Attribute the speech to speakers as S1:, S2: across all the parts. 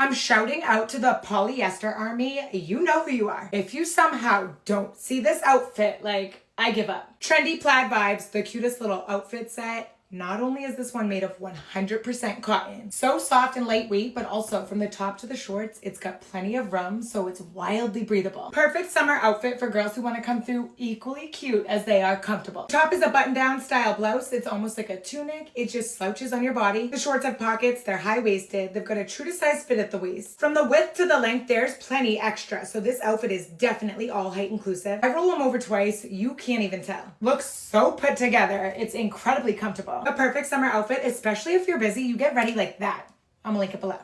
S1: I'm shouting out to the polyester army. You know who you are. If you somehow don't see this outfit, like, I give up. Trendy plaid vibes, the cutest little outfit set. Not only is this one made of 100% cotton, so soft and lightweight, but also from the top to the shorts, it's got plenty of room, so it's wildly breathable. Perfect summer outfit for girls who want to come through equally cute as they are comfortable. Top is a button-down style blouse. It's almost like a tunic. It just slouches on your body. The shorts have pockets. They're high-waisted. They've got a true-to-size fit at the waist. From the width to the length, there's plenty extra, so this outfit is definitely all height inclusive. I roll them over twice. You can't even tell. Looks so put together. It's incredibly comfortable. A perfect summer outfit, especially if you're busy, you get ready like that. I'm gonna link it below.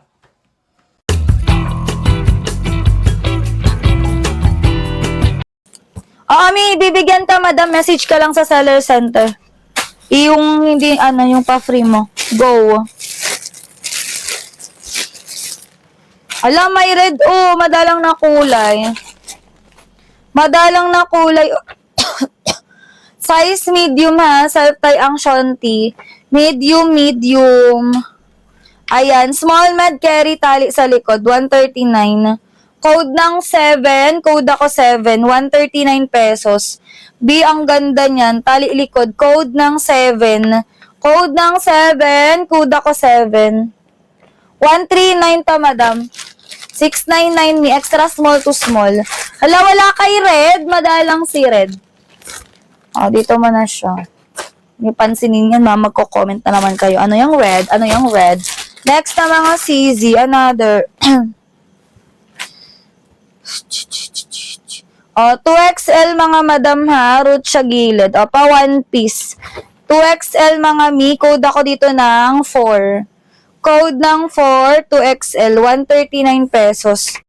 S2: Ami, bibigyan ka, madam. Message ka lang sa seller center. Yung hindi, yung pa-free mo. Go. Ala, may red. Oh, madalang na kulay. Madalang na kulay. Size medium ha. Self-tie ang shanty. Medium. Ayan. Small med carry tali sa likod. 139. Code ng 7. Code ako 7. 139 pesos. B, ang ganda niyan. Tali likod. Code ng 7. Code ng 7. Code ako 7. 139 to, madam. 699 me. Extra small to small. Hala, wala kay red. Madalang si red. Dito mo na siya. Yung pansinin yan, magko-comment na naman kayo. Ano yung red? Ano yung red? Next na mga CZ. Another. 2XL mga madam ha. Root siya gilid. Pa 1 piece. 2XL mga mi. Code ako dito ng 4. Code ng 4. 2XL. 139 pesos.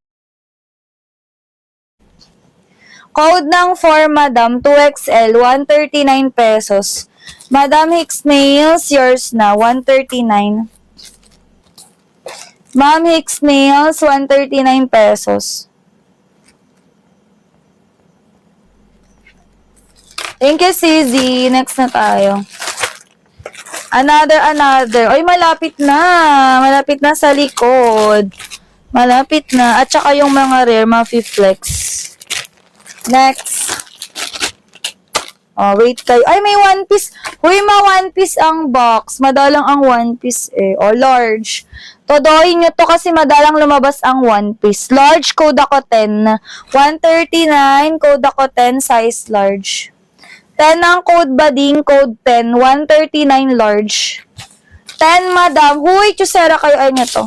S2: Code ng 4, madam, 2XL, 139 pesos. Madam Hicks Nails, yours na, 139. Ma'am Hicks Nails, 139 pesos. Thank you, CZ. Next na tayo. Another. Oy, malapit na. Malapit na sa likod. Malapit na. At saka yung mga rare, ma-flex. Next. Wait kayo. Ay, may one piece. Uy, one piece ang box. Madalang ang one piece eh. Large. Todohin nyo to kasi madalang lumabas ang one piece. Large, code ako 10. 139, code ako 10, size large. 10 ang code bading, code 10. 139 large. 10, madam. Huy, chusera kayo. Ay nyo to.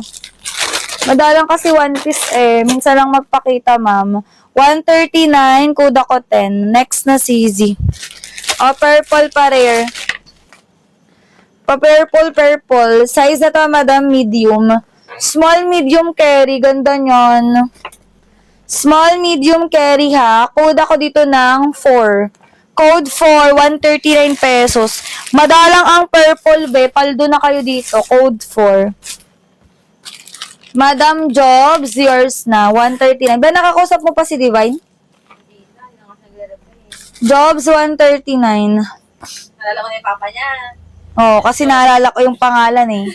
S2: Madalang kasi one piece eh. Minsan lang magpakita, ma'am. 139, code ako 10. Next na CZ. Purple pa rare. Purple. Size na to, madam, medium. Small, medium carry. Ganda nyon. Small, medium carry ha. Code ako dito ng 4. Code 4, 139 pesos. Madalang ang purple, be. Paldo na kayo dito. Code 4. Madam Jobs, yours na, 139. Ba, nakakausap mo pa si Divine? Jobs, 139.
S3: Nalala ko na yung papa niya.
S2: Kasi naalala ko yung pangalan eh.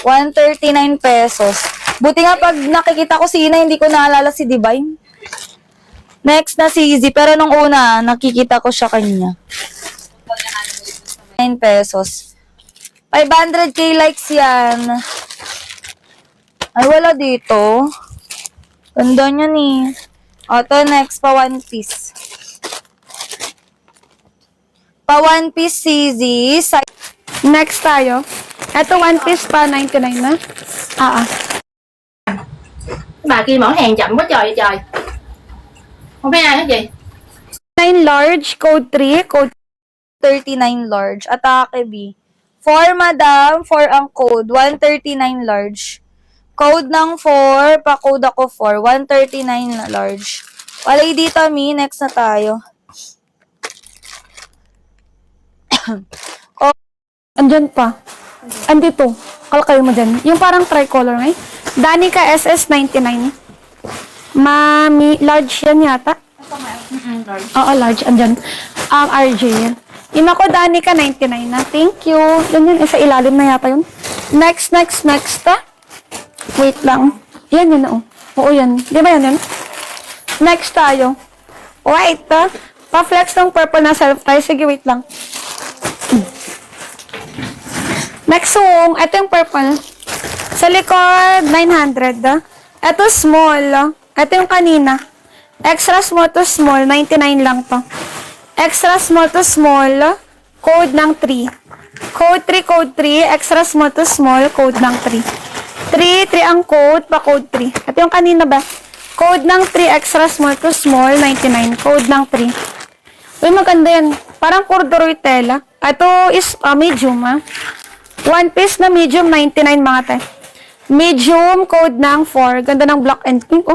S2: 139 pesos. Buti nga pag nakikita ko si Ina, hindi ko naalala si Divine. Next na si Izzy, pero nung una, nakikita ko siya kanya. 9 pesos. 500k likes yan. Ay, wala dito. Ganda niya ni. Ito, next, pa one piece. Pa one piece, CZ.
S4: Next tayo. Ito, one piece pa, 99 na.
S3: Bà kia mở hàng chậm quá trời trời. Không thấy ai hết gì.
S4: 9 large, code 3, code
S2: 39 large. Atake B. 4, madam. 4 ang code. 139 large. Code ng 4. Pa-code ako 4. 139 large. Walay dito, mi. Next na tayo.
S4: Andyan pa. Andito. Kalakay mo dyan. Yung parang tricolor ngay. Danica SS99. Mami, large yan yata. Oo, large. Andyan. RJ yan. Yung ako, Danica 99 na. Thank you. Yun yun. Sa ilalim na yata yun. Next. Wait lang. Yan, oh. Oo, yan. Di ba yan? Next tayo. Wait, pa-flex ng purple na self tayo. Sige, wait lang. Next song. Ito yung purple. Sa likod, 900. Ito small. Ito yung kanina. Extra small to small, 99 lang to. Extra small to small, code ng 3. Code 3, extra small to small, code ng 3. 3 ang code, pa code 3. Ito yung kanina ba? Code ng 3, extra small to small, 99. Code ng 3. Uy, maganda yan. Parang corduroy tela. Ito is medium, One piece na medium, 99 mga te. Medium, code ng 4. Ganda ng black and pink,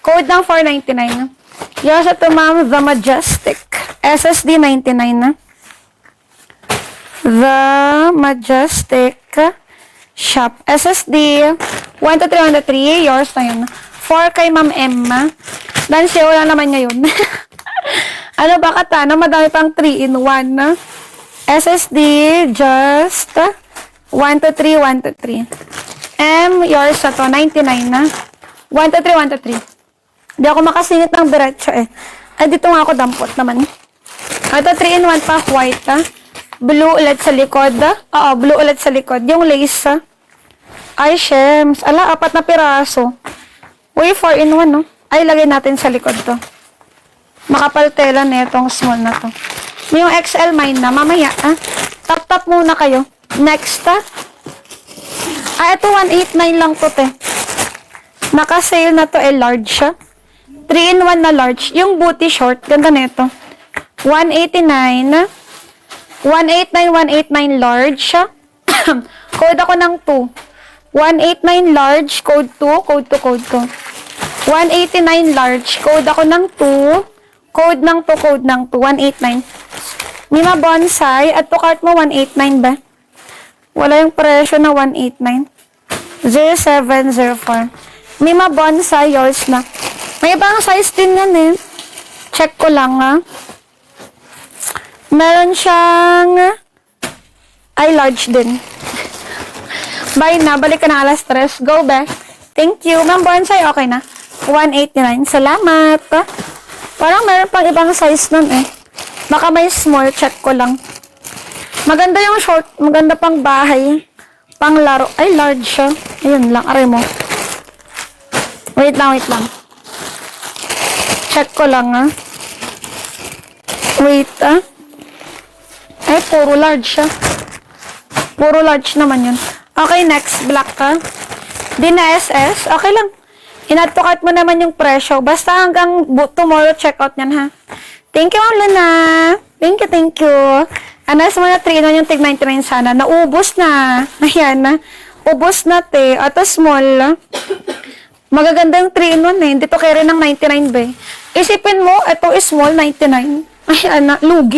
S4: Code ng 499, Yes, ito ma'am, The Majestic. SSD 99, The Majestic Shop. SSD 123, yours na yun. 4 kay Ma'am Emma. Nancy, wala naman ngayon. Ano ba katana? Madami pang 3-in-1. SSD, just 123. M, yours na to, 99 na. 123. Di ako makasingit ng diretso Ay, dito nga ako dampot naman. Ito, 3-in-1 pa, white, Blue ulit sa likod, Oo, blue ulit sa likod. Yung lace, Ay, shems. Ala, 4 na piraso. Uy, 4-in-1, no? Ay, lagay natin sa likod to. Makapal tela na itong small na to. Yung XL mine na, mamaya, Tap-tap muna kayo. Next, ito 189 lang to, te. Naka-sale na to, large siya. 3-in-1 na large. Yung booty short, ganda nito. 189 large siya. Code ako ng 2. 189 large, code 2, code 189 large, code ako ng 2, code ng 2, 189. Mima Bonsai, at to cart mo 189 ba? Wala yung presyo na 189. 0704. Mima Bonsai, yours na. May ibang size din yan Check ko lang Meron siyang large din. Bye na. Balik ka na alas 3. Go back. Thank you. Ma'am Bonsai, okay na. 189. Salamat. Parang meron pang ibang size nun Baka may small. Check ko lang. Maganda yung short. Maganda pang bahay. Pang laro. Ay, large siya. Ayun lang. Aray mo. Wait lang. Check ko lang Wait Ay, puro large siya. Puro large naman yun. Okay, next. Black Di na SS. Okay lang. Inadvocate mo naman yung presyo. Basta hanggang tomorrow checkout niyan, ha? Thank you, Ma'am Luna. Thank you. Anas mo na 3 yung tig 99 sana. Naubos na. Ayan Ubos na, te. At small. Magaganda yung 3-in-1 Hindi to carry ng 99 ba Isipin mo, ito is small 99. Ay, lugi.